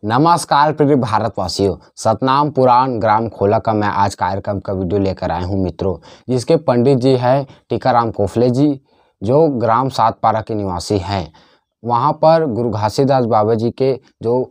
नमस्कार प्रिय भारतवासियों, सतनाम पुराण ग्राम खोला का मैं आज कार्यक्रम का वीडियो लेकर आया हूं मित्रों, जिसके पंडित जी हैं टीकाराम कोफले जी, जो ग्राम सातपारा के निवासी हैं। वहां पर गुरु घासीदास बाबा जी के जो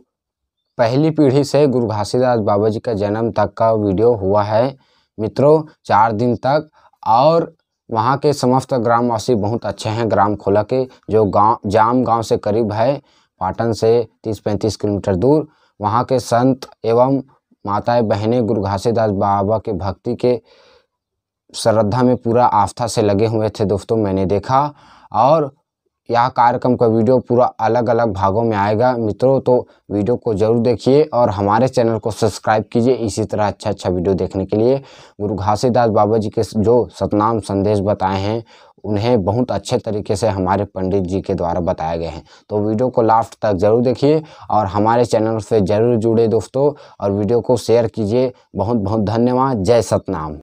पहली पीढ़ी से गुरु घासीदास बाबा जी का जन्म तक का वीडियो हुआ है मित्रों, 4 दिन तक। और वहां के समस्त ग्रामवासी बहुत अच्छे हैं। ग्राम खोला के जो जाम गाँव से करीब है, पाटन से 30-35 किलोमीटर दूर, वहाँ के संत एवं माताएं बहनें गुरु घासीदास बाबा के भक्ति के श्रद्धा में पूरा आस्था से लगे हुए थे दोस्तों, मैंने देखा। और यह कार्यक्रम का वीडियो पूरा अलग अलग भागों में आएगा मित्रों, तो वीडियो को जरूर देखिए और हमारे चैनल को सब्सक्राइब कीजिए इसी तरह अच्छा वीडियो देखने के लिए। गुरु घासीदास बाबा जी के जो सतनाम संदेश बताए हैं, उन्हें बहुत अच्छे तरीके से हमारे पंडित जी के द्वारा बताए गए हैं। तो वीडियो को लास्ट तक जरूर देखिए और हमारे चैनल से जरूर जुड़े दोस्तों, और वीडियो को शेयर कीजिए। बहुत बहुत धन्यवाद। जय सतनाम।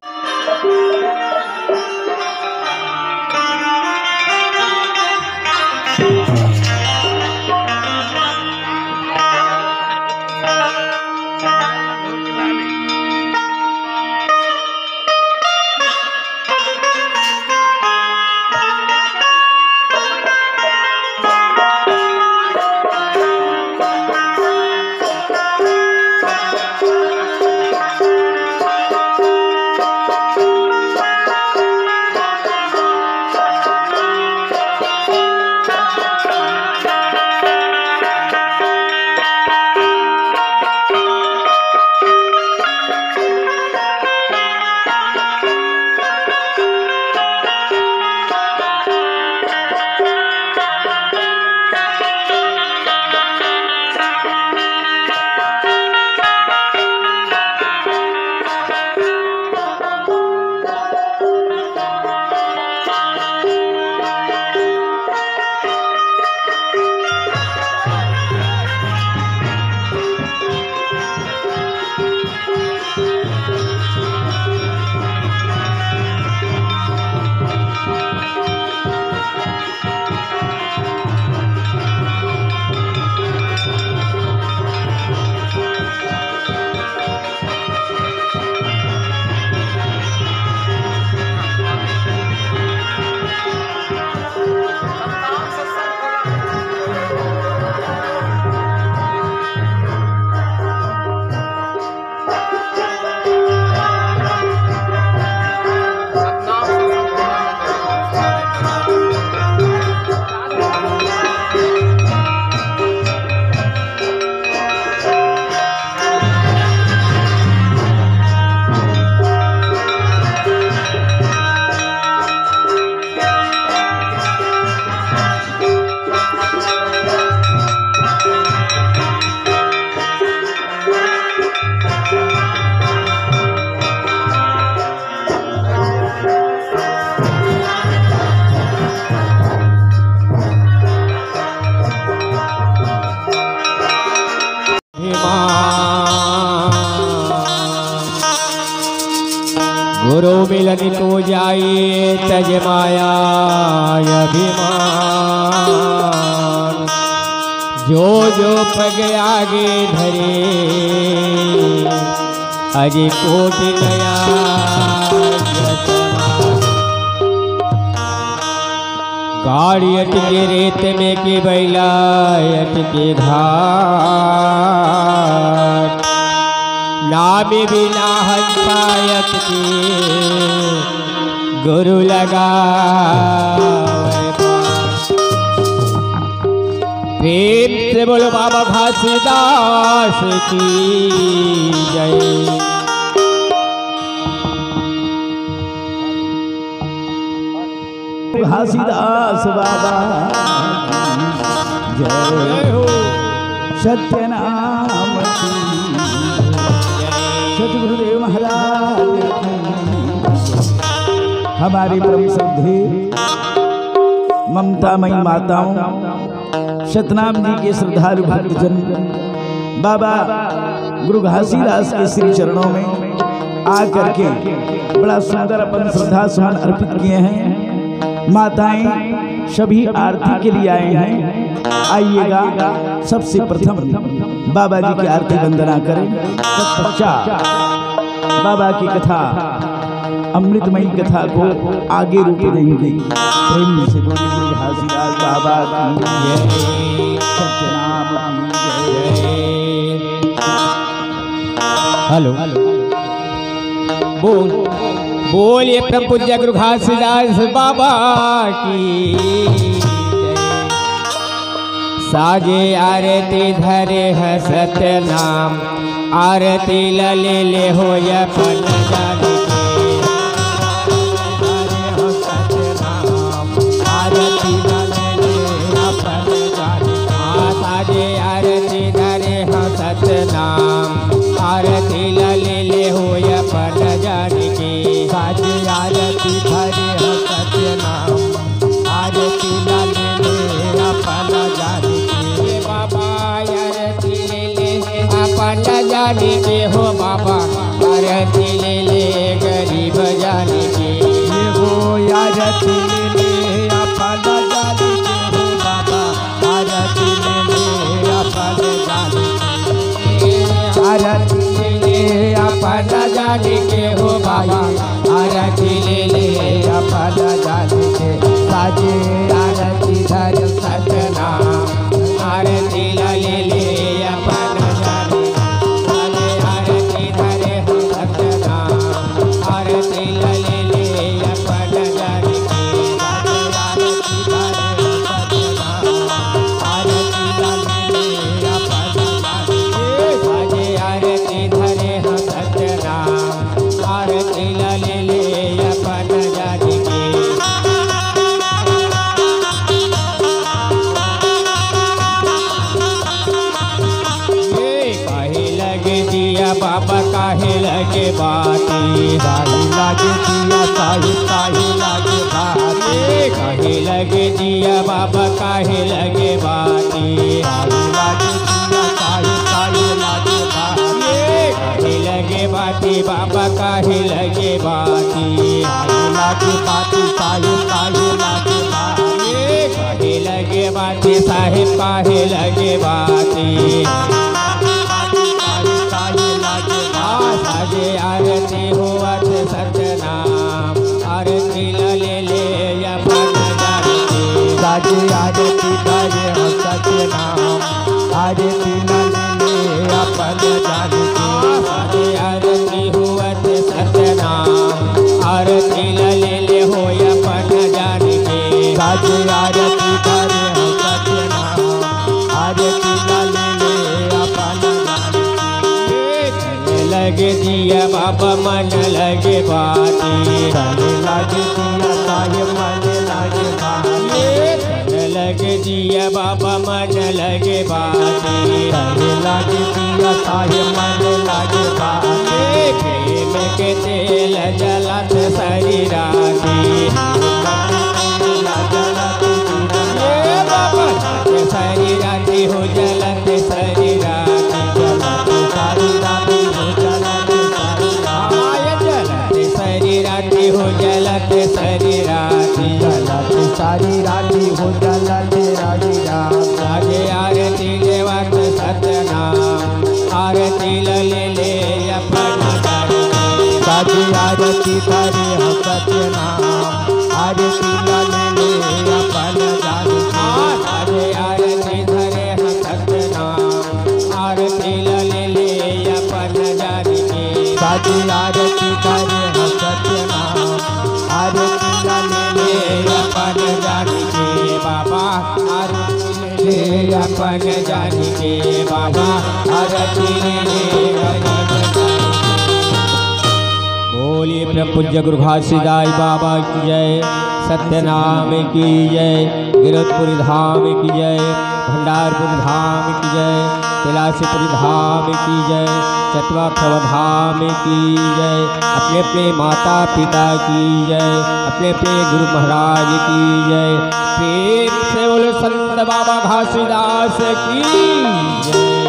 गुरु मिलन को जाइए तज माया अभिमान, जो जो पग आगे धरे अजय कोटि नया। गाड़ी अटके रेत में के बैला अटके घाट, नामी बिना हंसायत के गुरु लगा। प्रेम से बोलो बाबा घासीदास की जय। घासीदास बाबा जय हो, सत्यनाम की सतगुरुदेव महाराज। हमारी परम श्रद्धे ममतामयी माताओं, सतनाम जी के श्रद्धालु भक्तजन बाबा गुरु घासीदास के श्री चरणों में आकर के बड़ा सुंदर अपन श्रद्धा सुमन अर्पित किए हैं। माताएं सभी आरती के लिए आए हैं। आइएगा सबसे प्रथम बाबा जी की आरती वंदना करें। तत्पश्चात बाबा की कथा, अमृतमयी कथा को आगे रूप देंगे। प्रेम से बोलेंगे हाजीराज बाबा की सत्यनाम की जय। हेलो बोलिए परम पूज्य गुरु घासीदास बाबा की जय। साजे आरती धरे है सतनाम, आरती लले ले हो या पन जाने आरती लले अपन जाने। साजे आरती धरे है सतनाम, आरती लले ले हो या पन जाने के। साजे आरती धरे है सतनाम, आरती लले ले अपन जाने के। बाबा आरती ले ले अपन जाने के हो बाबा, आरती ले ले गरीब जाने के। ये हो आरती ले ले अपन जाने के हो बाबा, आरती ले ले अपन जाने के। आरती ले ले अपन जाने के हो बाबा, आरती ले ले अपन जाने के। साजे आरती धर सतनाम, आरती ले ले अपन जाने। साजे आरती धरे हो सतनाम, आरती ले ले अपन जाने के। साजे आरती धरे हो सतनाम, आरती ले ले अपन जाने के। साजे आरती धरे हो सतनाम, आरती ले ले अपन जाने के। बाबा काहे लगे बाती, काहे लगे दिया काहे लगे बाती। काहे लगे दिया बाबा काहे लगे बाती, काहे लगे दिया काहे लगे बाती। काहे लगे बाती बाबा काहे लगे बाती, काहे लगे बाती काहे लगे बाती। काहे लगे बाती साहेब काहे लगे बाती। साजे आरती होवत सतनाम, आरती ले ले अपन जाने के। साजे आरती करे हो सतनाम, आरती ले ले अपन जाने के। साजे आरती होवत सतनाम, आरती ले ले हो अपन जाने के। साजे आरती करे हो सतनाम, आरती ले ले अपन जाने के। लगे दिया बाबा मन लगे बाती, लगे दिया ताये मन लगे बाती। लगे दिया बाबा मन लगे बाती, लगे दिया ताये मन लगे बाती। प्रेम के तेल जलत शरीराती, बाबा शरीराती हो जलत शरीराती, शरीराती हो जलत शरीराती हो जलत शरीराती, जलत शरीराती हो जलत शरीराती। साजे आरती देवत सतनाम, आरती ले ले अपन जाने के। साजे आरती धरे हो सतनाम, आरती ले ले अपन जाने के। साजे आरती धरे हो सतनाम, आरती ले ले अपन जाने के। साजे आरती धरे हो सतनाम, आरती ले ले अपन जाने के। बाबा आरती ले ले अपन जाने के। बाबा आरती ले ले अपन जाने के। बोलिए परम पूज्य गुरु घासीदास बाबा की जय, सत्यनाम की जय, गिरधपुरी धाम की जय, भंडारपुर धाम की जय, कैलाशपुरी धाम की जय, चटवा प्रभ धाम की जय। अपने अपने माता पिता की जय, अपने अपने गुरु महाराज की जय। प्रेम से बोले संत बाबा घासीदास की जय।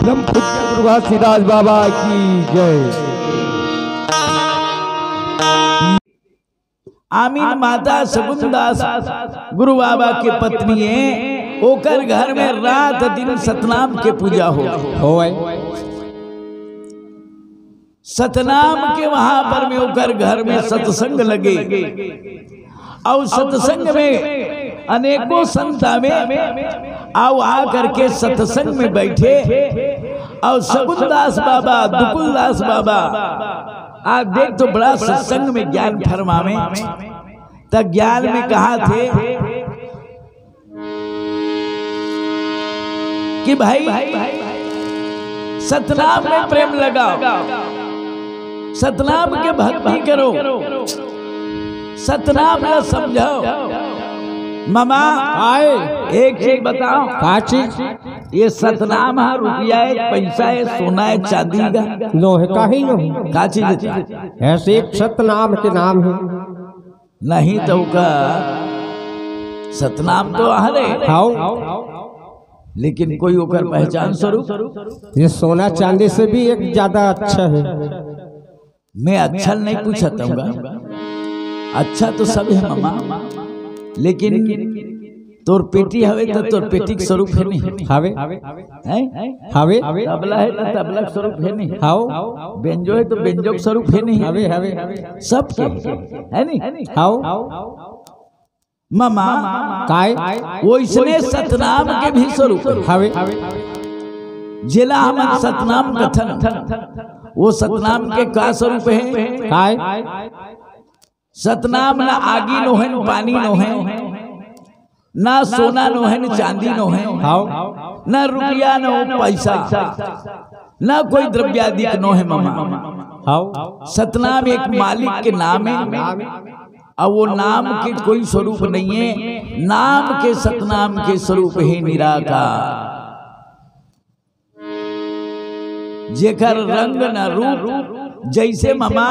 परम पूज्य गुरु घासीदास बाबा की जय। आमीन माता शगुनदास गुरु बाबा के पत्नी है, ओकर घर में रात दिन सतनाम के पूजा हो। सतनाम के वहां पर में ओकर घर में सत्संग लगे और सत्संग में अनेकों संता में आओ आ करके सत्संग में बैठे और शगुनदास बाबा दुकुलदास बाबा आज देख तो बड़ा सत्संग में ज्ञान फरमावे। तब ज्ञान में कहा थे कि भाई सतनाम में प्रेम लगाओ, सतनाम के भक्ति करो, सतनाम न समझाओ। मामा आए एक चीज बताओ, का चीज? ये सतनाम है, रुपया है, पैसा है, सोना है, चांदी का नो है, का ही नो है। का चीज? ऐसे एक सतनाम के नाम है। नहीं तो का सतनाम तो हरे हाउ, लेकिन कोई ओकर पहचान स्वरूप ये सोना चांदी से भी एक ज्यादा अच्छा है। मैं अच्छा नहीं पूछता हूँ, अच्छा तो सब है मामा, लेकिन तोर पेटी हवे तो तोर पेटी के स्वरूप है नहीं हवे हवे, तबला है तो तबला के स्वरूप है नहीं, हाउ बेंजो है तो बेंजो के स्वरूप है नहीं, हवे हवे सब के है नहीं। हाउ मामा काय वैसने सतनाम के भी स्वरूप हवे। जिला हम सतनाम कथन, वो सतनाम के का स्वरूप है? काय सतनाम ना आगी नो है, पानी नो है, ना सोना नो है, न चांदी नो है, ना रुपया नो पैसा, ना कोई द्रव्यादिक नो है मामा। सतनाम एक मालिक के नाम है और वो नाम के कोई स्वरूप नहीं है, नाम के सतनाम के स्वरूप है निराकार, जेकर रंग न रूप। जैसे मामा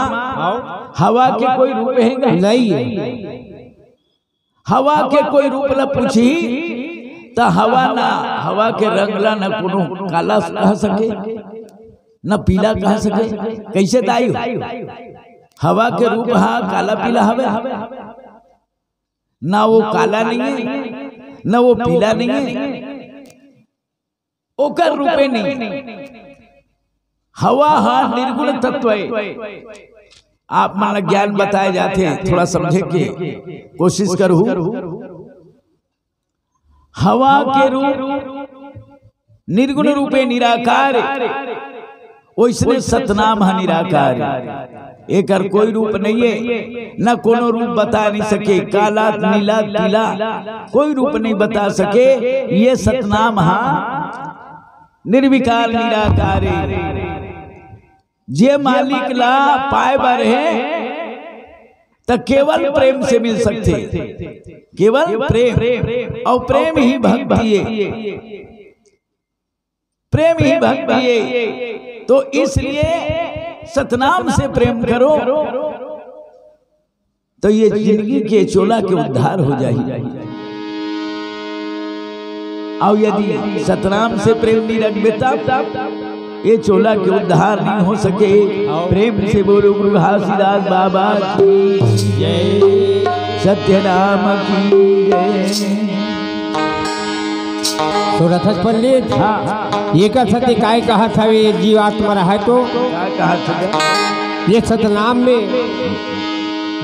हवा के कोई रूप है नहीं, हवा के कोई रूप न पूछी तो हवा ना, हवा के रंग ला न कोनो काला कह सके न पीला कह सके, कैसे दाई हवा के रूप हाँ काला पीला हवे, ना वो काला नहीं है ना वो पीला नहीं है, ओकर रूपे नहीं। हवा हाँ निर्गुण तत्व है। आप माना ज्ञान बताए जाते हैं, थोड़ा समझे के कोशिश करूं। हवा के रूप निर्गुण रूपे निराकार, वैसने सतनाम है निराकार, एकर कोई रूप नहीं है, न कोनो रूप बता नहीं सके, काला नीला पीला कोई रूप नहीं बता सके। ये सतनाम हा निर्विकार निराकार, जे मालिक ला पाए बर है तो केवल प्रेम से मिल सकते, केवल प्रेम, और प्रेम ही भक्ति है, प्रेम ही भक्ति है। तो इसलिए सतनाम से प्रेम करो तो ये जिंदगी के चोला के उद्धार हो जाए। और यदि सतनाम से प्रेम नहीं रखबे तब ये चोला के उद्धार नहीं हो सके। प्रेम से बोलो गुरु घासीदास बाबा की जय, सत्यनाम की जय। तो रथज पंडित ये का सत्य काय कहा था, ये जीवात्मा रहा तो कहा था ये सतनाम में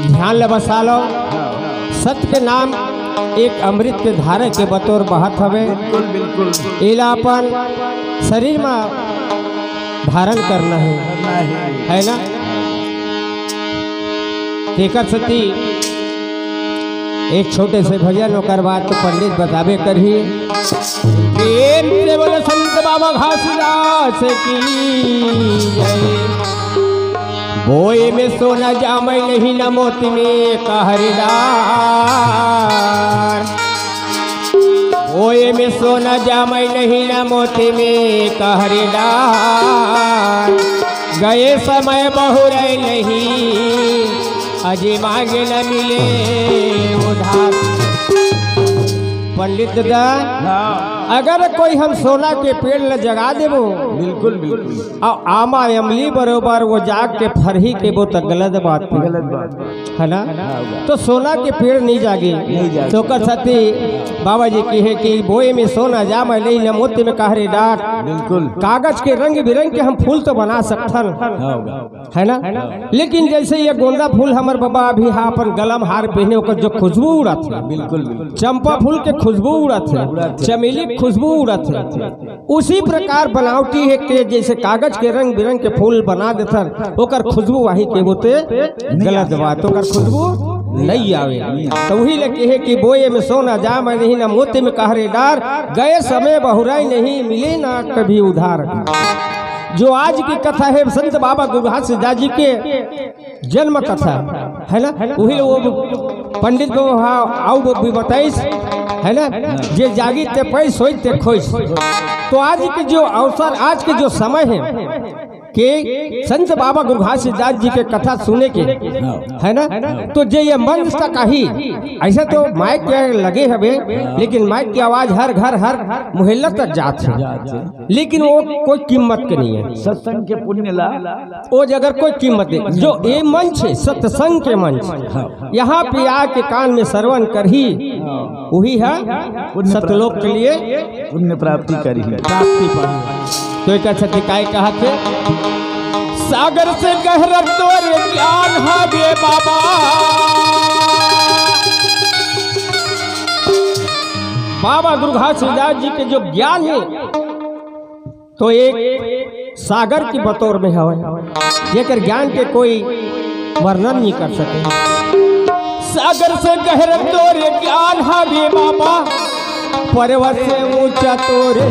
ध्यान ल बसा लो। सत्य के नाम एक अमृत के धारा के बतौर बहत हवे, बिल्कुल इलापन शरीर में धारण करना है ना। तेकर सती एक छोटे से भजन होकर बात तो पंडित बतावे करही। प्रेम से बोले संत बाबा घासीदास की जय। बोए में सोना जामई नहीं न मोती में कहरदार, बोए में सोना जामई नहीं न मोती में कहरदार। गए समय बहुर नहीं अजय मांगे न मिले उधार। पंडित दा अगर कोई हम सोना के पेड़ ल जगा देबो बिल्कुल बिल्कुल और आमा अमली बरोबर वो जाग के फरही के वो तो गलत बात है ना। तो सोना के पेड़ नहीं जागे तो कर सकते बाबा जी की है कि बोए में सोना जामा नहीं न मोती में कहरे डाट। बिल्कुल कागज के रंग बिरंग के हम फूल तो बना सकथन है ना, लेकिन जैसे ये गोंदा फूल हमार बाबा अभी हाँ अपन गलम हार पहने ओकर जो खुशबू उड़त है, बिल्कुल बिल्कुल चंपा फूल के खुशबू उड़त है, चमेली की खुशबू उड़त है, उसी प्रकार बनावटी है के जैसे कागज के रंग बिरंग के फूल बना देथन ओकर खुशबू वही के होते गलत बात, ओकर खुशबू नहीं आवे। तो वही लगे है कि बोए में सोना जाम नहीं ना मोती में कहरे डार, गए समय बहुराई नहीं मिले ना कभी उधार। जो आज की कथा है संत बाबा गुरुघासीदास जी के जन्म कथा है ना, वही वो पंडित को आओ भी बताइस है ना, जे जागी ते पैस सोई ते खोइस। तो आज के जो अवसर आज के जो समय है कि संत बाबा गुरुघासीदास जी के कथा सुने के है ना, तो जे ये मंच तक ही ऐसा तो माइक के लगे हवे, लेकिन माइक की आवाज हर घर हर मोहल्ला तक जात है, लेकिन वो कोई कीमत के नहीं है। सत्संग के पुण्य ला वो अगर कोई कीमत नहीं, जो ये मंच है सत्संग के मंच, यहाँ पे आके कान में श्रवण कर ही वही है सतलोक के लिए पुण्य प्राप्ति करी प्राप्ति पाई। तो एक अच्छा काय कहा थे सागर से गहरा तोरे ज्ञान हागे बाबा, बाबा गुरुघासीदास जी के जो ज्ञान है तो एक सागर की बतौर में है, जेकर ज्ञान के कोई वर्णन नहीं कर सके। सागर से गहरा तोरे ज्ञान हागे बाबा, पर्वत से ऊंचा तोरे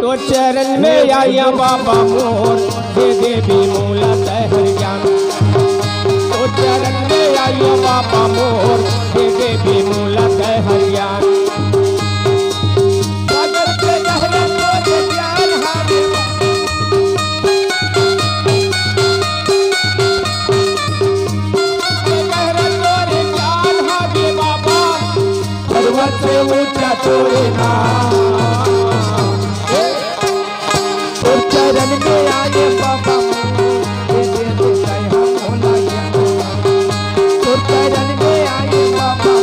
तो चरण में आया बाबा मोर, दे देवी मूला हर ज्ञान। तो चरण में आया बाबा मोर, दे देवी मूला हर ज्ञान। सागर से गहरा तोरे ज्ञान हागे, गहरा तोरे ज्ञान हागे बाबा, पर्वत से ऊंचा तोरे नाम। चरण में आए बाबा तो चरण में आए बाबा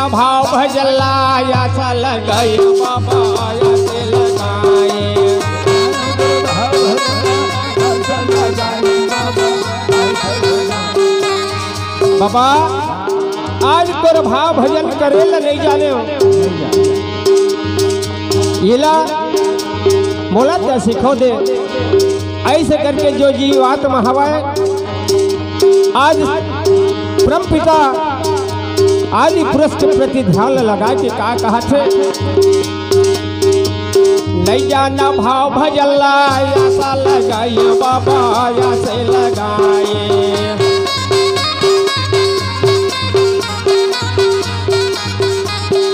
भाव भजला या सल गई बाबा या से लगाए। बाबा आज तोर भाव भजन करे ला नहीं जाने हो, इला मोला तो सिखो दे। ऐसे करके जो जीवात्मा हवाए आज परम पिता आदि पुरुष के प्रति ध्यान लगा के का कहा थे, नहीं जाना भाव भजला या सा लगाइए बाबा या से लगाए।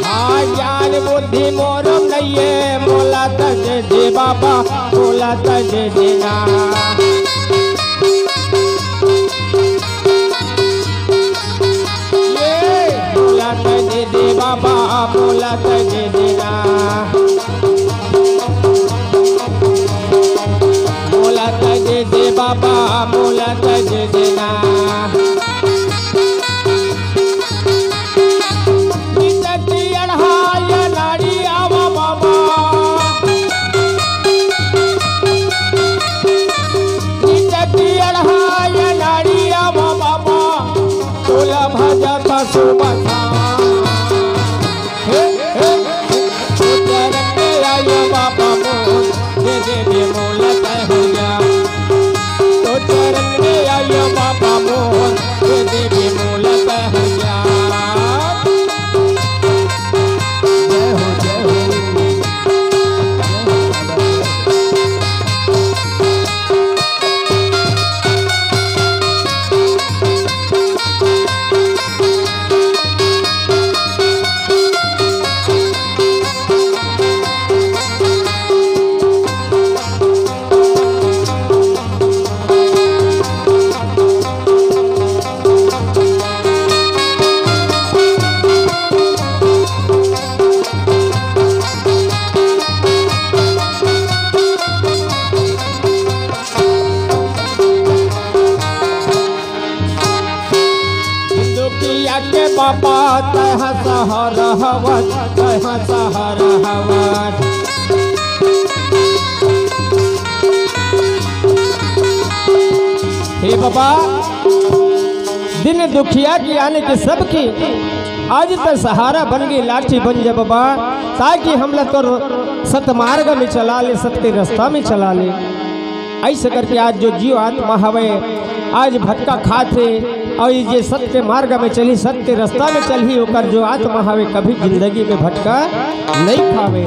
हाँ ज्ञान बुद्धि मोरम नहीं है, मोला तज दे बाबा मोला तज देना। दे बाबा मोला तज देना, मोला तज दे बाबा मोला तज देना। अढ़ाया नाड़ी आवा बाबा, अढ़ाया नाड़ी आवा बाबा, तोला भजा का सुबह कहाँ सहर हवन, कहाँ सहर हवन। हे बाबा, दिन दुखिया की आने के सबकी आज तक सहारा बन गई, लाठी बन जा बाबा, ताकि हम लोग तो सतमार्ग में चला ले, सत्य रास्ता में चला ले। ऐसे करके आज जो जीव आत्मा हवे आज भटका खाते और ये सत्य मार्ग में चली, सत्य रास्ता में चली, होकर जो आत्मा हवे कभी जिंदगी में भटका नहीं खावे।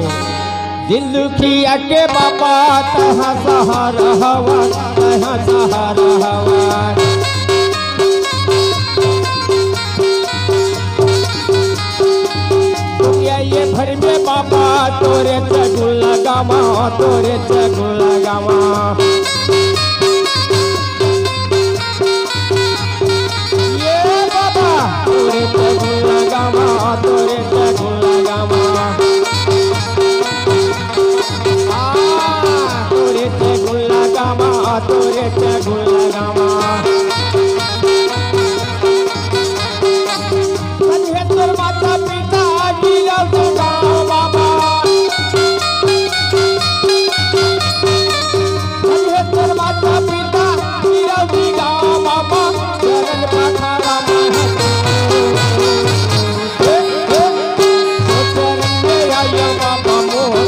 दिल दुखिया के बाबा तहाँ सहारा हवा, तहाँ सहारा हवा। ये भर में बाबा तोरे चगुल लगावा, तोरे चगुल लगावा। ये बाबा तोरे चगुल लगावा, तोरे चगुल लगावा। तोरे चगुल लगावा, तोरे चगुल लगावा। माता पिता माता पिता बाबा चरण पखारा बाबा मोर।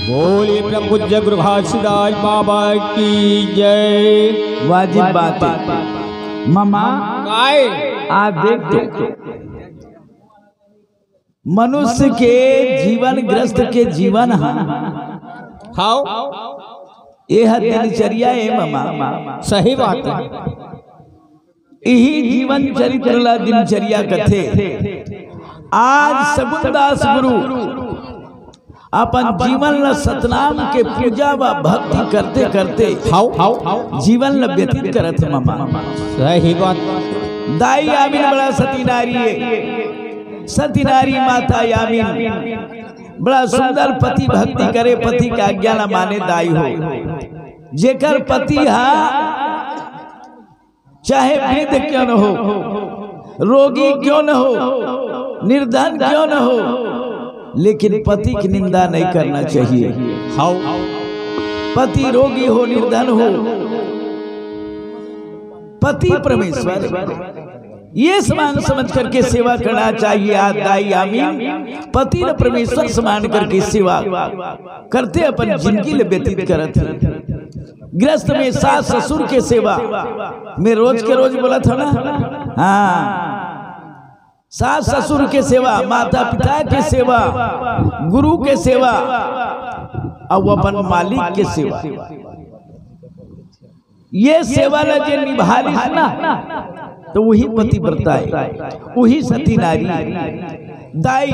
बोलिए पूज्य गुरु घासीदास बाबा की जय। वाजिब बात है मामा, आप देखते मनुष्य के जीवन ग्रस्त के जीवन हाउ यह दिनचर्या है मामा। सही बात है। यही जीवन चरित्र ला दिनचर्या कथे। आज सगुनदास गुरु अपन जीवन ल सतनाम के पूजा व भक्ति करते करते जीवन ल व्यतीत करत मामा। सही बात। दाई यामिन बड़ा सती नारी है, सती नारी माता यामिन बड़ा सुंदर पति भक्ति करे, पति का आज्ञा न माने दाई हो। जेकर पति हा चाहे वृद्ध क्यों न हो, रोगी क्यों न हो, निर्धन क्यों न हो, लेकिन पति की निंदा नहीं करना चाहिए। हाउ पति रोगी हो, निर्धन हो, पति परमेश्वर ये समान समझ करके सेवा करना चाहिए। आज दाई आमीन पति न परमेश्वर समान करके सेवा करते अपन जिंदगी ले व्यतीत करत है। गृहस्थ में सास ससुर के सेवा मैं रोज के रोज बोला था ना। हाँ, सास ससुर के सेवा, माता पिता के सेवा, गुरु के सेवा और अपन मालिक के सेवा, ये सेवा न जे निभाली ना तो वही पतिव्रता है, वही सती नारी। दाई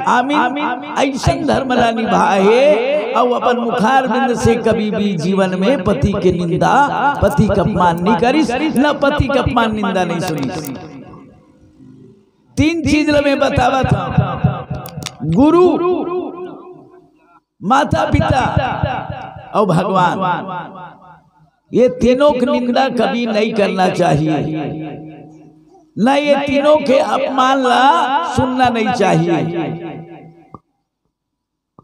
आमीन ऐसा धर्म ला निभाए और अपन मुखार बिंद से कभी भी जीवन में पति के निंदा, पति का अपमान नहीं करी, न पति का अपमान निंदा नहीं सुनी। तीन चीज मैं बतावा था, गुरु, माता पिता और भगवान, ये तीनों की निंदा कभी नहीं करना चाहिए, न ये तीनों के अपमान ला सुनना नहीं चाहिए।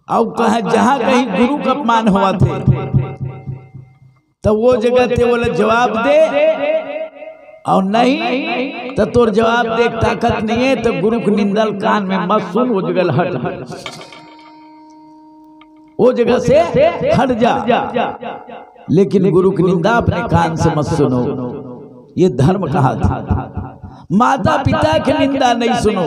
और कहा जहां कहीं गुरु का अपमान हुआ थे तो वो जगह थे बोले जवाब दे, और नहीं तो तोर जवाब दे ताकत नहीं है तो गुरु की निंदल कान में मत सुन, वो जगह हट, वो जगह से हट जा। लेकिन गुरु की निंदा अपने कान से मत सुनो, ये धर्म कहा था। माता पिता की निंदा नहीं सुनो,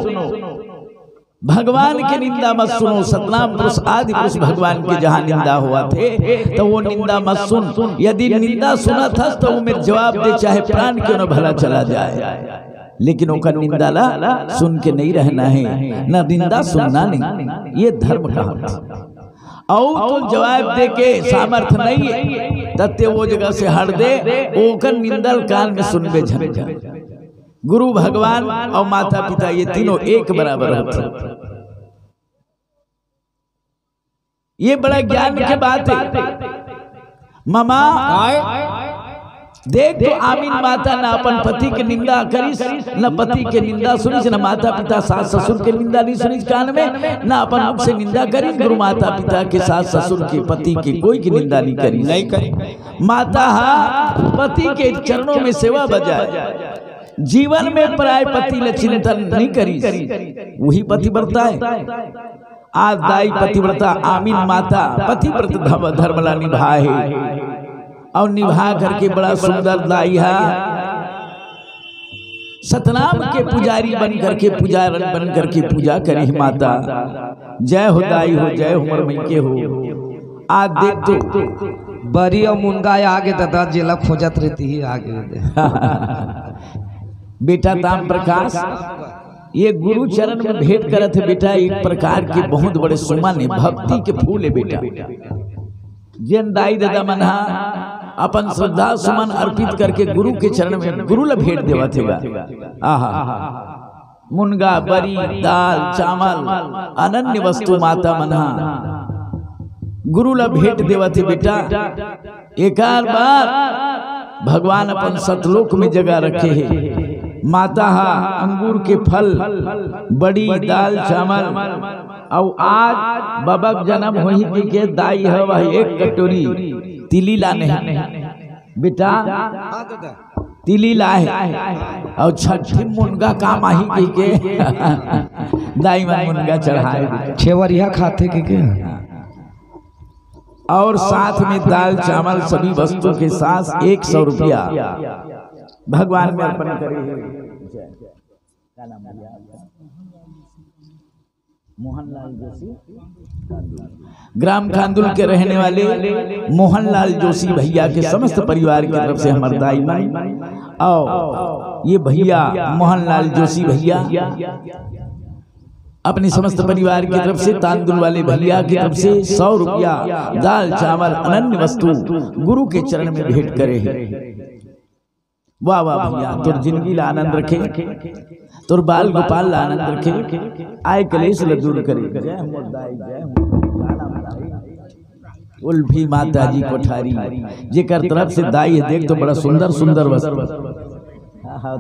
भगवान की निंदा मत सुनो। सतनाम पुरुष आदि पुरुष भगवान के जहाँ निंदा हुआ थे तो वो निंदा मत सुन। यदि निंदा सुना था तो वो मेरे जवाब दे, चाहे प्राण क्यों न भला चला जाए, लेकिन ओकर निंदा ला सुन के नहीं रहना है, न निंदा सुनना नहीं। ये धर्म कहा और तो जवाब दे के सामर्थ नहीं है तत्ते वो जगह से हट दे, ओकर निंदल कान में सुनबे झन। गुरु भगवान और माता पिता ये तीनों एक बराबर होते। ये बड़ा ज्ञान की बात है। मामा देख तो आमीन माता न अपन पति के निंदा करिस, न पति के निंदा सुनिस, न माता पिता सास ससुर के निंदा नहीं सुनिस कान में, न अपन मुख से निंदा करिस। गुरु माता पिता के सास ससुर के पति के कोई की निंदा नहीं करिस, नहीं करी। माता पति के चरणों में सेवा बजाए, जीवन में पराय पति ल चिंतन नहीं करी, वही पतिव्रता है। आज दाई पतिव्रता आमीन माता पतिव्रत धर्मला निभाए और निभा करके बड़ा सुंदर दाई है। सतनाम के पुजारी बन करके पुजारन बन करके पूजा करे माता। जय हो दाई हो, जय हो मरमई के हो। आज देख तो बरी और मुनगा आगे दादा जेला खोजत रहती है आगे बेटा ताम प्रकाश ये गुरु चरण में भेंट करत है बेटा। एक प्रकार के बहुत बड़े सुमन है, भक्ति के फूल है बेटा। जैन दाई दादा मना अपन श्रद्धा सुमन अर्पित करके गुरु के चरण में गुरु ला भेंट देवा थेगा। आहा मुनगा बरी दाल चावल अनन्य वस्तु माता मना गुरु ला भेंट देवा थे बेटा। एक बार भगवान अपन सतलोक में जगह रखे है। माता अंगूर के फल बड़ी दाल चावल और आज बाबा जन्म होई के दाई है वह एक कटोरी तिली लाने बेटा, तिली लाए और छठी मुनगा काम आही के दाई में मुनगा चढ़ाए छेवरिया खाते के और साथ में दाल चावल सभी वस्तु के साथ 100 रुपया भगवान में अर्पण करे। मोहनलाल जोशी ग्राम खांदुल के रहने वाले मोहनलाल जोशी भैया के समस्त परिवार की तरफ से हमारे दाई माई और ये भैया मोहनलाल जोशी भैया अपने समस्त परिवार की तरफ से तांदुल वाले भैया की तरफ से 100 रुपया दाल चावल अनन्य वस्तु गुरु के चरण में भेंट करे है। वाह वाह भैया, तोर जिंदगी ला आनंद रखे, तोर बाल गोपाल ला आनंद रखे, आय कलेश ला दूर करे। जय हो दाई, जय हो उल्फी माता जी कोठारी जेकर तरफ से दाई है। देख तो बड़ा सुंदर सुंदर वस्त्र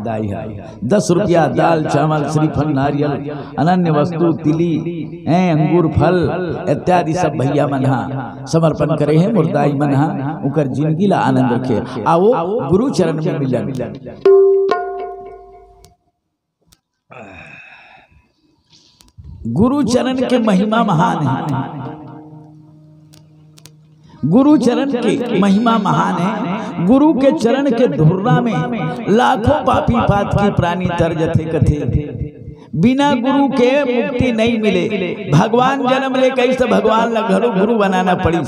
दाई है। 10 रुपया दाल चावल श्रीफल नारियल अनन्य वस्तु तिली अंगूर फल इत्यादि सब भैया मना समर्पण करे हैं। मुर्दाई मना उकर जिंदगी ला आनंद रखे। आओ गुरु चरण में मिलन। गुरु चरण के महिमा महान है। गुरु चरण की महिमा महान है। गुरु के चरण के धुर्रा में लाखों पापी पात की प्राणी तर जथे कथे। बिना गुरु के मुक्ति नहीं मिले। भगवान जन्म ले कैसे भगवान ला घरों गुरु बनाना पड़ी।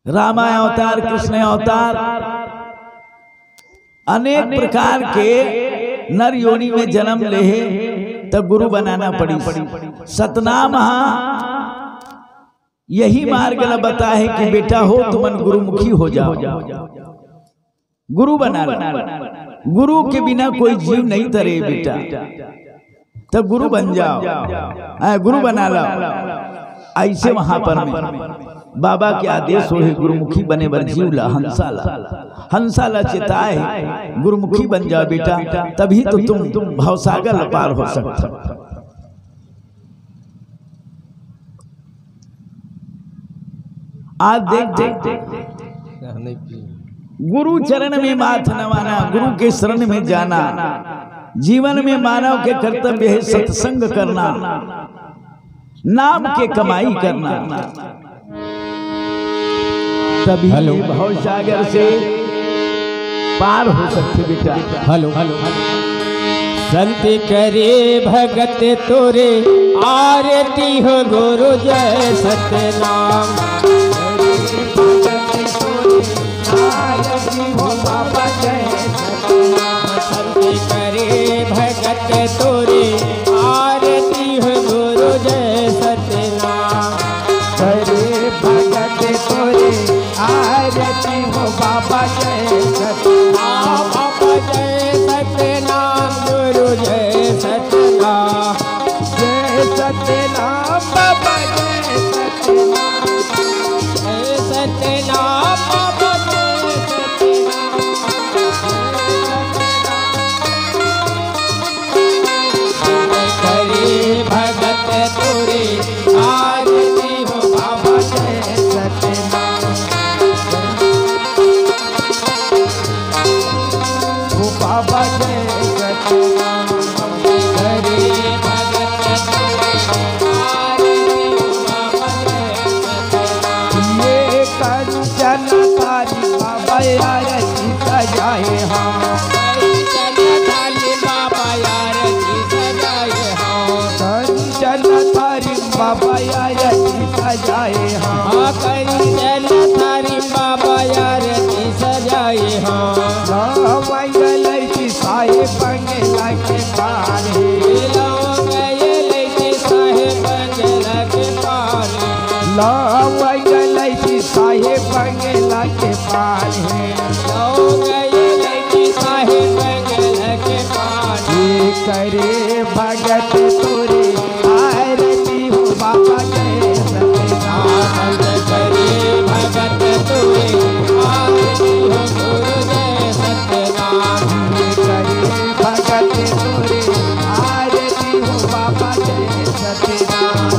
रामा अवतार कृष्ण अवतार अनेक प्रकार के नर योनि में जन्म ले तब गुरु बनाना पड़ी। सतनाम यही मार्ग न बता है कि बेटा हो तुमन गुरुमुखी हो जाओ, गुरु बना लो। गुरु के बिना कोई जीव नहीं तरे बेटा, तब गुरु बन जाओ, गुरु बना लो। ऐसे वहां पर में बाबा के आदेश हो है गुरुमुखी बने बर जीवला हंसाला चेताए गुरुमुखी बन जाओ बेटा, तभी तो तुम भवसागर पार हो सकते। आज देख गुरु चरण में माथ नवाना, गुरु के शरण में जाना। जीवन में मानव के कर्तव्य है सत्संग करना, नाम के कमाई करना। तभी भवसागर से पार हो सकते बेटा। हेलो संत करे भगत तोरे आरती हो गुरु जय सतनाम। आरती हो बाबा जय सतनाम। संत करे भगत तोरे आरती हो गुरु जय सतनाम। करे भगत तोरे आरती हो बाबा जय सतनाम। बाबा जय सतनाम गुरु जय सतनाम। जय सतनाम बाबा जय सतनाम। जय सतनाम बाबा जय सतनाम। करे भगत तोरे आरती हो बाबा जय सतनाम। बाबा जय सतनाम। करे भगत तोरे आरती हो बाबा जय सतनाम। ये कंचन थाली बाबा आरती सजाए हाँ। कंचन थाली बाबा आरती सजाए हाँ। कंचन थाली बाबा आरती सजाए हाँ। कंचन थाली बाबा आरती सजाए हाँ। साहे बंगला के पार लाओ गए साहे बंगला के पार। लाओ गए साहे बंगला के पार लाओ गए साहे बंगला के पार। ये करे भगत तोरे आरती हो बाबा जय सतनाम। करे भगत तोरे आरती हो गुरु जय सतनाम। भगत तोरे आरती हो बाबा जय सतनाम।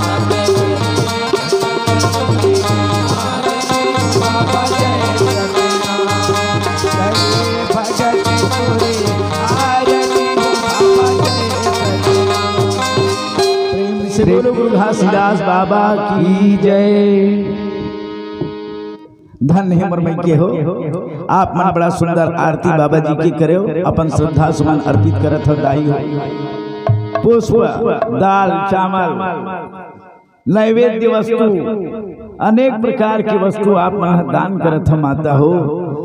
बाबा जय सतनाम। करे भगत तोरे आरती हो बाबा जय सतनाम। प्रेम से बोलो गुरु घासीदास बाबा की जय। धन्य है मरमई के हो आप मन बड़ा सुंदर आरती बाबा जी की करे हो। अपन श्रद्धा सुमन अर्पित करत हो दाई हो। पुष्प दाल चावल नैवेद्य वस्तु अनेक प्रकार की वस्तु आप मन दान करत हो माता हो।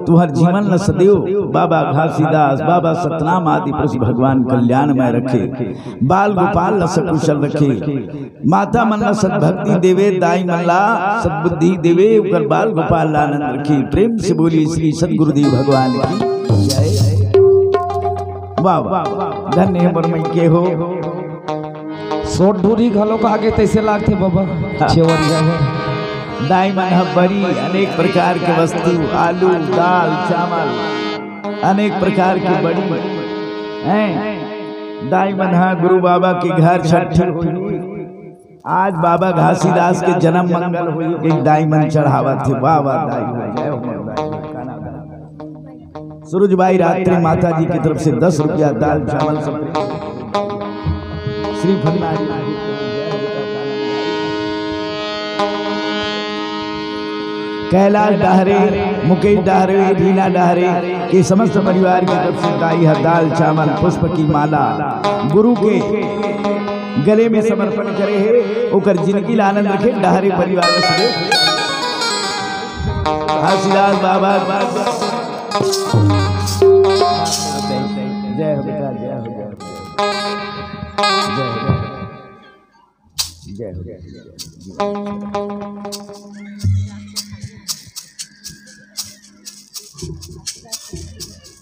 तुहर जीवन न सदैव बाबा घासीदास बाबा सतनाम आदि प्रभु भगवान कल्याण में रखे। बाल गोपाल न सकुशल रखे। माता मन न सद्भक्ति देवे दाई मन ला सद्बुद्धि देवे उकर बाल गोपाल आनंद रखे। प्रेम से बोली श्री सद्गुरुदेव भगवान की जय। वाह वाह धन्य है मरमई के हो। सोट ढूरी घलो का आगे तैसे लागते बाबा छेवरिया दाई मन बड़ी अनेक प्रकार के वस्तु आलू दाल चावल अनेक प्रकार की बड़ी हैं। दाई मन गुरु बाबा के घर छठी हुई। आज बाबा घासीदास के जन्म मंगल हुई। एक दाई मन चढ़ावा थे। वाह वाह दाई हो जय हो। सूरजबाई रात्रि माता जी की तरफ से 10 रुपया दाल चावल श्री फलनारी कैलाश डाहरे मुकेश डाहरे रीना डाहरे के समस्त परिवार की तरफ से दाई है दाल चावल पुष्प की माला गुरु के गले में समर्पण करे है। ओकर जिंदगी आनंद रखे डाहरे परिवार से। घासीदास बाबा जय हो बेटा जय हो जय हो जय हो।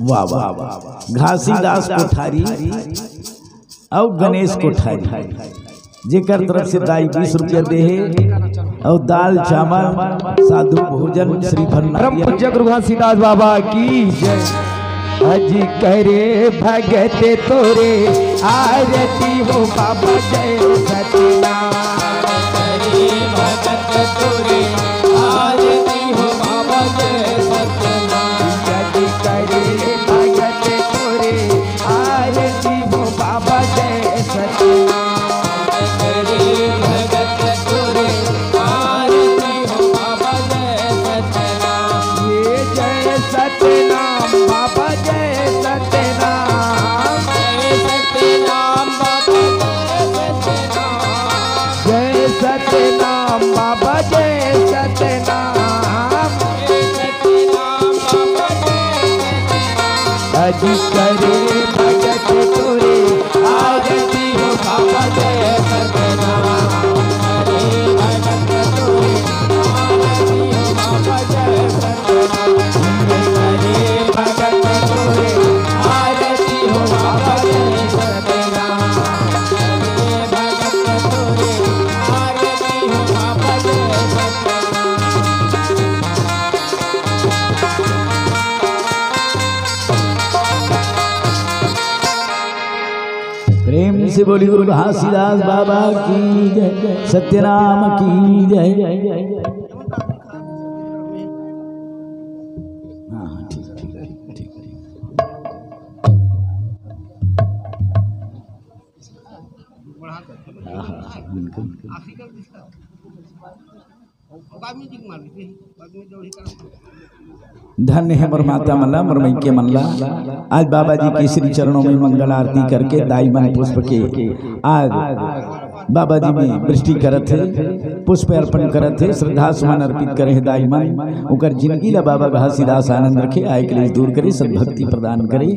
वाह वाह वाह घासीदास कोठारी और गणेश कोठारी जेकर तरफ से दाई 20 रुपया दे और दाल चावल साधु भोजन श्री भंडारी पूज्य गुरु घासीदास बाबा की जय। अजी करे भगत तोरे आरती हो बाबा जय सतनाम। करे भगत तोरे आरती हो बाबा जय सतनाम। अजी करे भगत तोरे आरती हो बाबा जय सतनाम। करे भगत तोरे आरती हो बाबा जय सतनाम। ये जय सतनाम बाबा जय प्रेम से बोली गुरु घासीदास बाबा की जय, सत्यनाम की जय। हाँ ठीक ठीक ठीक। बिल्कुल धन्य है मोर माता मल्ला मोर मैके मल्ला। आज बाबा जी के श्री चरणों में मंगल आरती करके दाई मन पुष्प के आज बाबा जी में वृष्टि करत है, पुष्प अर्पण करत है, श्रद्धा सुमन अर्पित करे दाई मन। उकर जिंदगी ला बाबा घासीदास आनंद रखे, आय क्लेश दूर करे, सद्भक्ति प्रदान करे।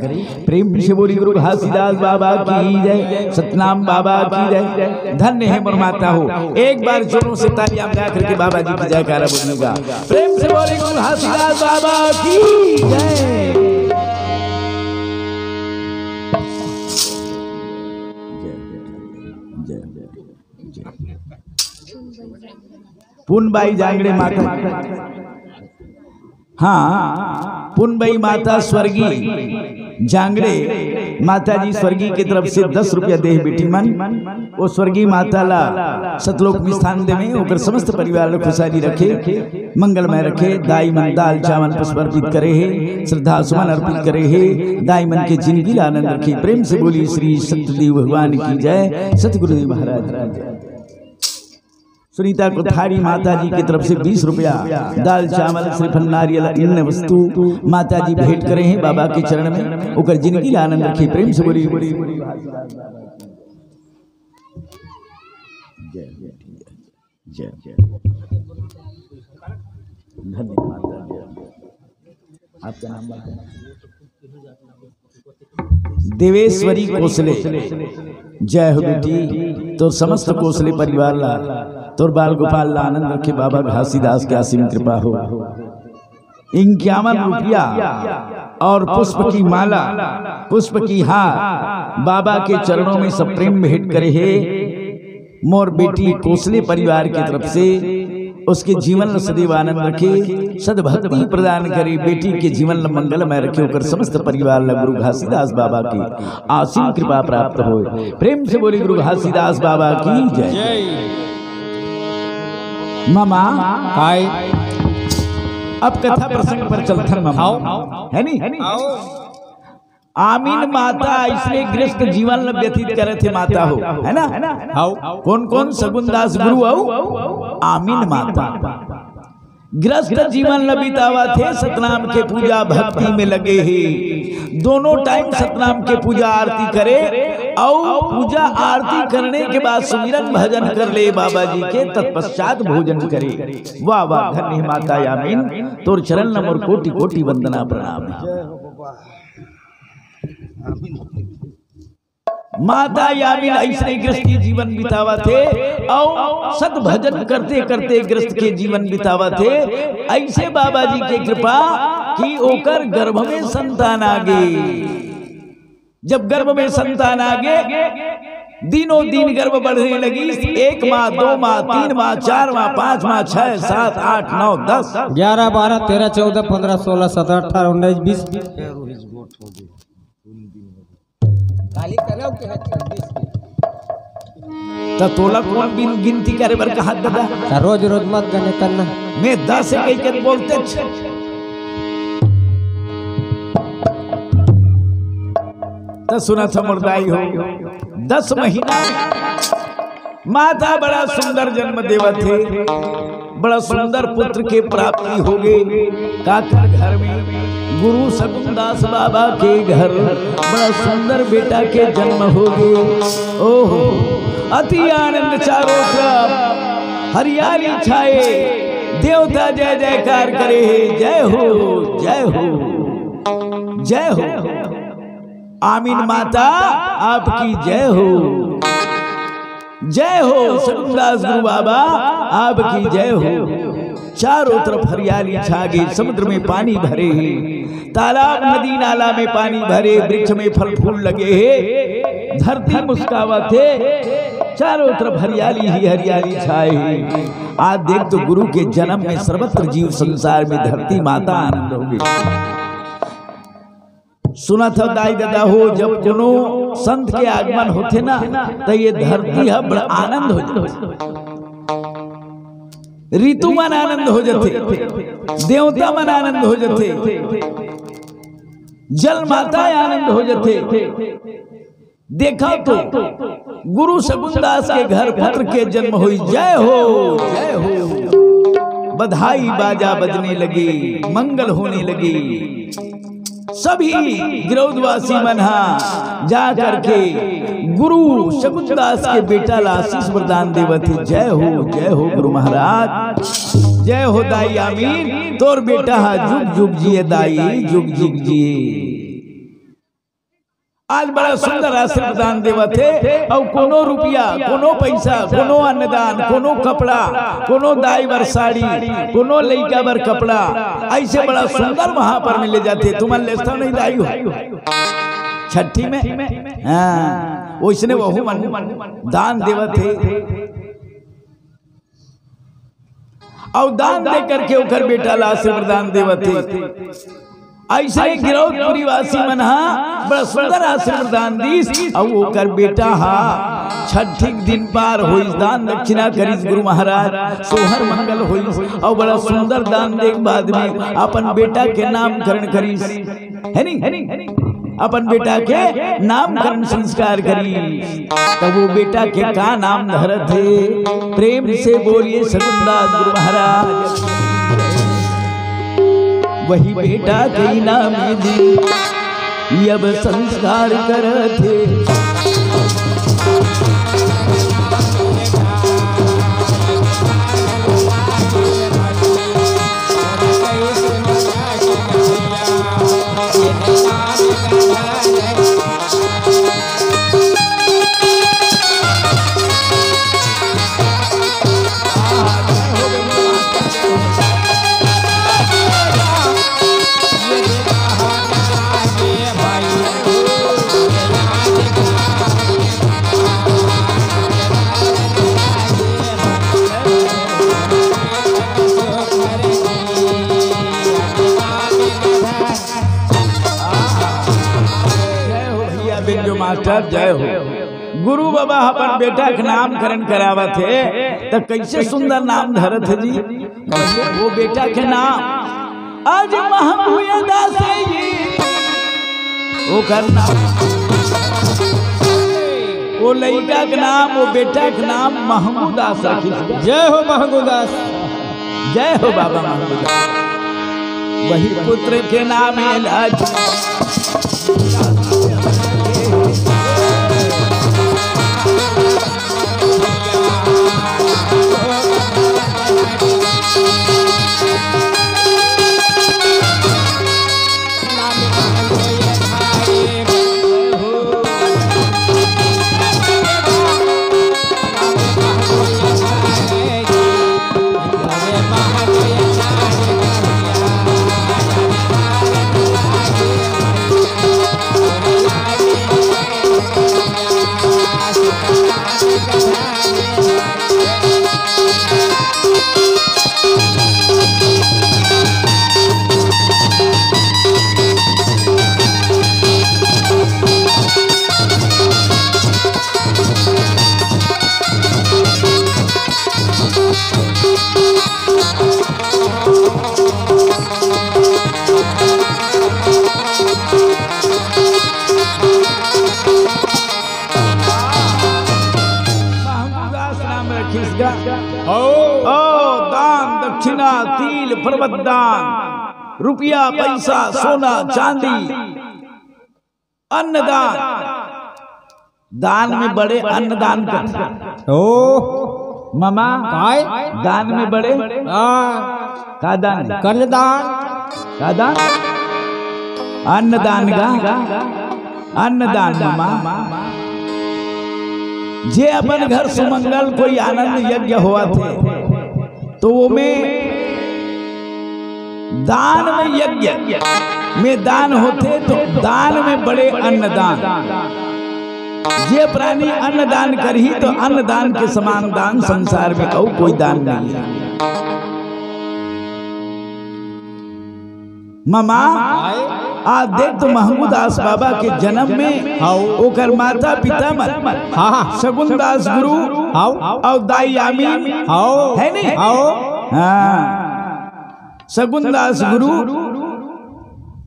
प्रेम से बोली गुरु घासीदास बाबा की जय, सतनाम बाबा की जय। धन्य है मोर माता हो। एक बार जोरों से तालियां बजा करके बाबा जी की जयकारा बोलिएगा। प्रेम से बोली गुरु घासीदास बाबा की जय। पुनबाई जांगड़े माता, हाँ पुनबाई माता स्वर्गीय जांगड़े माता जी स्वर्गीय की तरफ से 10 रुपया दे बेटी मन। वो स्वर्गीय माता ला सतलोक में स्थान देवे, ओकर समस्त परिवार ला खुशहाली रखे, मंगलमय रखे। दाई मन दाल चावल पुष्प अर्पित करे है, श्रद्धा सुमन अर्पित करे है, दाई मन के जिंदगी ला आनंद रखे। प्रेम से बोली श्री सत्यदेव भगवान की जय, सतगुरुदेव महाराज की जय। सुनीता कोठारी माता जी की तरफ से 20 रुपया दाल चावल श्रीफल नारियल अन्य वस्तु माता जी भेंट करे हैं बाबा के चरण में, ओकर जिंदगी ला आनंद रखे। प्रेम से बोली जय जय जय। धन्यवाद। आपका नाम देवेश्वरी कोसले। जय हो बेटी, तो समस्त कोसले परिवार ला तोर बाल गोपाल ला आनंद रखे, बाबा घासीदास की असीम कृपा हो। 51 रुपया और पुष्प की माला, पुष्प की हार बाबा के चरणों में सब प्रेम भेंट करे है मोर बेटी कोसले परिवार की तरफ से। उसके जीवन में सदैव आनंद रखे, सद्भक्ति प्रदान करे, बेटी के जीवन में मंगलमय रखे, होकर समस्त परिवार ला गुरु घासीदास बाबा की असीम कृपा प्राप्त हो। प्रेम से बोली गुरु घासीदास बाबा की जय। मामा काय अब कथा प्रसंग पर चलथन मामा, है नी? आमीन माता इसने गृहस्थ जीवन में व्यतीत करे थे माता हो, है ना? कौन कौन सगुनदास गुरु हो? आमीन माता गृहस्थ जीवन में बितावा थे, सतनाम के पूजा भक्ति में लगे ही। दोनों टाइम सतनाम के पूजा आरती करे और पूजा आरती करने के बाद सुमिरन भजन कर ले बाबा जी के, तत्पश्चात भोजन करे। वाह वाह, धन्य माता आमीन, तोर चरण नमोर कोटि कोटि वंदना प्रणाम। माता यामिन ऐसे गृहस्थी जीवन बितावा थे और सद भजन करते करते गृहस्थ के जीवन बितावा थे। ऐसे बाबा जी के कृपा कि ओकर गर्भ में संतान आगे। जब गर्भ में संतान आगे, दिनों दिन गर्भ बढ़ने लगी। 1 माह 2 माह 3 माह 4 माह 5 माह 6 7 8 9 10 11 12 13 14 15 16 17 18 19 20 तोला कौन गिनती करे बर कहा दादा? रोज रोज मत गने करना। मैं 10 कह के बोलते तो सुना समुदाय हो। 10 महीना माता बड़ा सुंदर जन्म देवा थे, बड़ा सुंदर पुत्र के प्राप्ति हो गई। काकर घर में गुरु सगुनदास बाबा के घर बड़ा सुंदर बेटा के जन्म हो गए। ओहो अति आनंद, चारों तरफ हरियाली छाए, देवता जय जयकार करे, जय हो जय हो जय हो। आमीन माता आपकी जय हो, जय हो। सगुनदास गुरु बाबा आपकी जय हो। चारों तरफ हरियाली छा गई, समुद्र में पानी भरे, तालाब नदी नाला में पानी भरे, वृक्ष में फल फूल लगे हैं, धरती मुस्कावा थे, चारों तरफ हरियाली ही हरियाली छाए। आज देख तो गुरु के जन्म में सर्वत्र जीव संसार में धरती माता आनंद हो गई। सुना था दाई दादा हो जब कोनो संत के आगमन होते ना तो ये धरती है बड़ा आनंद हो जाते, ऋतु मन आनंद हो जाते, देवता मन आनंद हो जाते, जल माता आनंद हो जाते। देखा तो गुरु शकुनदास के घर पुत्र के जन्म हुई। जय हो जय हो, बधाई बाजा बजने लगी, मंगल होने लगी। सभी गिरौदवासी मना जा करके गुरु शकुनदास के बेटा ला आशीष वरदान देवते। जय हो गुरु महाराज, जय हो दाई आमीन, तोर बेटा जुग जुग जिए दाई, जुग जुग जिए। आज बड़ा सुंदर आशीर्वाद देवते। और कोनो रुपया, कोनो पैसा, कोनो अन्नदान, कोनो कपड़ा, कोनो दाई बर साड़ी, कोनो लइका बर कपड़ा, ऐसे बड़ा सुंदर वहां पर मिले जाते। तुम्हारे लेस्ता नहीं दाई हो छठी में, हाँ वैसने वहु मन दान देवते। और दान दे करके ओकर बेटा ला आशीर्वाद देवते। ऐसे गिरौदपुरी वासी मन बड़ा सुंदर आशीर्वाद दीस। और ओकर बेटा छठी दिन पार होई, दान दक्षिणा करीस गुरु महाराज, सोहर मंगल होई। और बड़ा सुंदर दान दे बाद में अपन बेटा के नामकरण करीस, है नी, अपन बेटा के नामकरण संस्कार करी। तब वो बेटा के का नाम धरत है, प्रेम से बोलिए शकुनदास गुरु महाराज। वही बेटा के नाम दी अब संस्कार करते। मास्टर जय हो। गुरु बाबा अपन बेटा के नामकरण करावत है तो कैसे सुंदर नाम धरत है जी। वो बेटा के नाम आज महमूदा से वो करना, वो लड़का के नाम, वो बेटा के नाम महमूदा सखी। जय हो महमूदा, जय हो बाबा महमूदा। वही पुत्र के नाम है लाज। दान दक्षिणा, तिल पर्वत दान, रुपया पैसा, सोना चांदी, अन्नदान। दान में बड़े अन्नदान करते। ओ मामा काय दान में बड़े का दान, कर्णदान का दान, अन्नदान का अन्नदान। मामा जे अपन घर सुमंगल कोई आनंद यज्ञ हुआ थे तो वो में दान में यज्ञ में दान होते तो दान में बड़े अन्नदान। जे प्राणी अन्नदान करही तो अन्नदान के समान दान संसार में और कोई दान नहीं है। मामा आ देख तो महमूद दास बाबा के जन्म में ओकर माता पिता मन हाँ शगुन दास गुरु और दाई आमीन है नहीं हाँ शगुन दास गुरु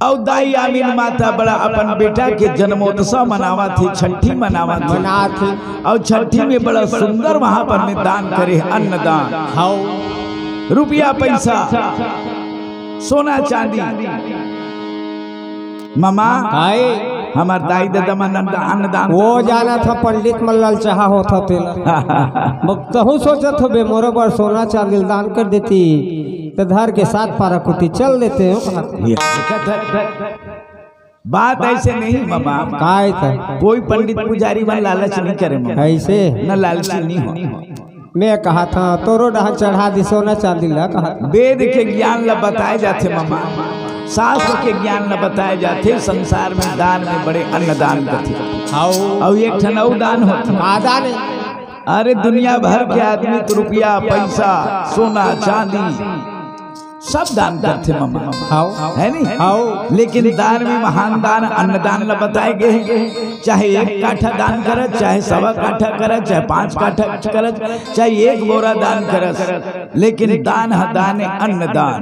और दाई आमीन माता बड़ा अपन बेटा के जन्मोत्सव मनावा थी, छठी मनावा थी और छठी में बड़ा सुंदर वहां पर में दान करे, अन्नदान, रुपया पैसा सोना चांदी। मामा हमार दाई दादा मन अन्नदान वो जाना था पंडित मल्लाल चाहा होता तेला तहु सोचत हो बे मोरो बार सोना चांदी दान कर देती तो धर के साथ पारा कुटी चल देते हो। बात ऐसे नहीं मामा, काय था कोई पंडित पुजारी मन लालच नहीं करे मामा, ऐसे न लालची नहीं हो। मैं कहा था तोरो डहा चढ़ा दी सोना चांदी ला कहा वेद के ज्ञान ला बताए जाते मामा, शास्त्र के ज्ञान न बताए जाते। संसार में दान में बड़े अन्नदान करते और एक ठनऊ दान होता। अरे दुनिया भर के आदमी तो रुपया पैसा सोना चांदी सब दान करते मामा, है नहीं? लेकिन दान में महान दान अन्नदान ला बताए गए। चाहे 1 काठा दान करे, चाहे 1.25 काठा करे, चाहे 5 काठा करे, चाहे 1 बोरा दान करे, लेकिन दान है दान अन्नदान।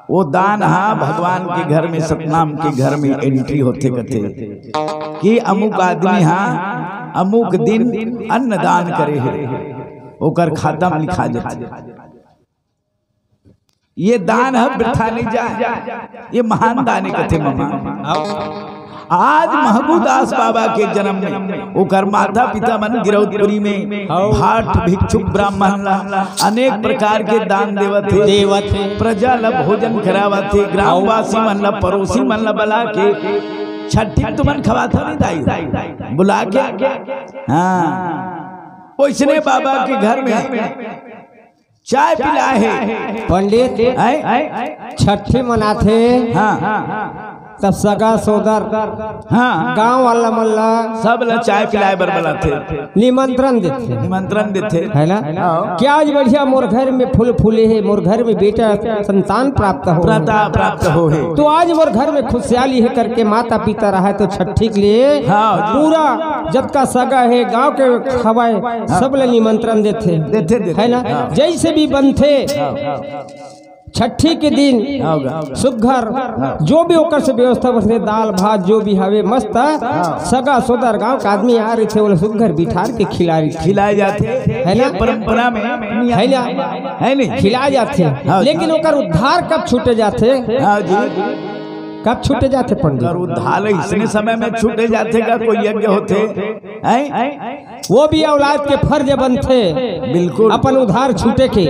वो दान हाँ भगवान के घर में सतनाम के घर में एंट्री होते करते कि अमुक आदमी हाँ अमुक दिन अन्नदान करे है, ओकर खाता में लिखा जाए। ये दान है वृथा नहीं जाए, ये महान दान कथे मामा। आज महमूद दास बाबा के जन्म में ओकर माता पिता मन गिरौदपुरी में भाट भिक्षुक ब्राह्मण अनेक प्रकार के दान देवत थे, प्रजा ला भोजन करावत थे, ग्रामवासी मन ला पड़ोसी मन ला बुला के छठी तुमन खवाता नहीं दाई बुला के। हाँ ओइसने बाबा के घर में चाय पिला है पंडित छठी मनाथे। तब सगा सोदर गांव वाला मल्ला सब ला चाय पिलाए बरबला थे, निमंत्रण देते है ना। क्या आज बढ़िया मोर घर में फूल फूले है, मोर घर में बेटा संतान प्राप्त हो है, तो आज मोर घर में खुशहाली है करके माता पिता रहा है तो छठी के लिए पूरा जबका सगा है गांव के खवाए सब ले निमंत्रण देते है ना। जैसे भी बनते छठी के दिन सुघर जो भी ओकर से व्यवस्था बसने दाल भात जो भी हवे मस्त सगा सोदर गांव का आदमी आ रहे थे वो सुघर बिठार के खिलाए जाते है ना, परंपरा में है ना, है नहीं खिलाए जाते। लेकिन ओकर उद्धार कब छूटे जाते, कब छूटे जाते पंडित? उद्धार इसने समय में छूटे जाते का कोई यज्ञ होते वो भी औलाद के फर्ज बनते बिल्कुल अपन उधार छूटे के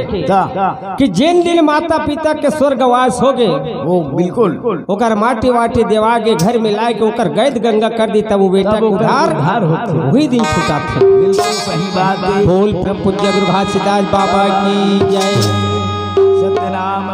कि जिन दिन माता पिता के स्वर्गवास हो गए वो बिल्कुल ओकर माटी वाटी देवा के घर में लाए के ओकर गैद गंगा कर दी, तब वो बेटा के उधार होते वही दिन छूटा थे। बिल्कुल सही बात है। बोल पूज्य गुरु घासीदास बाबा की जय। सत्यनाम।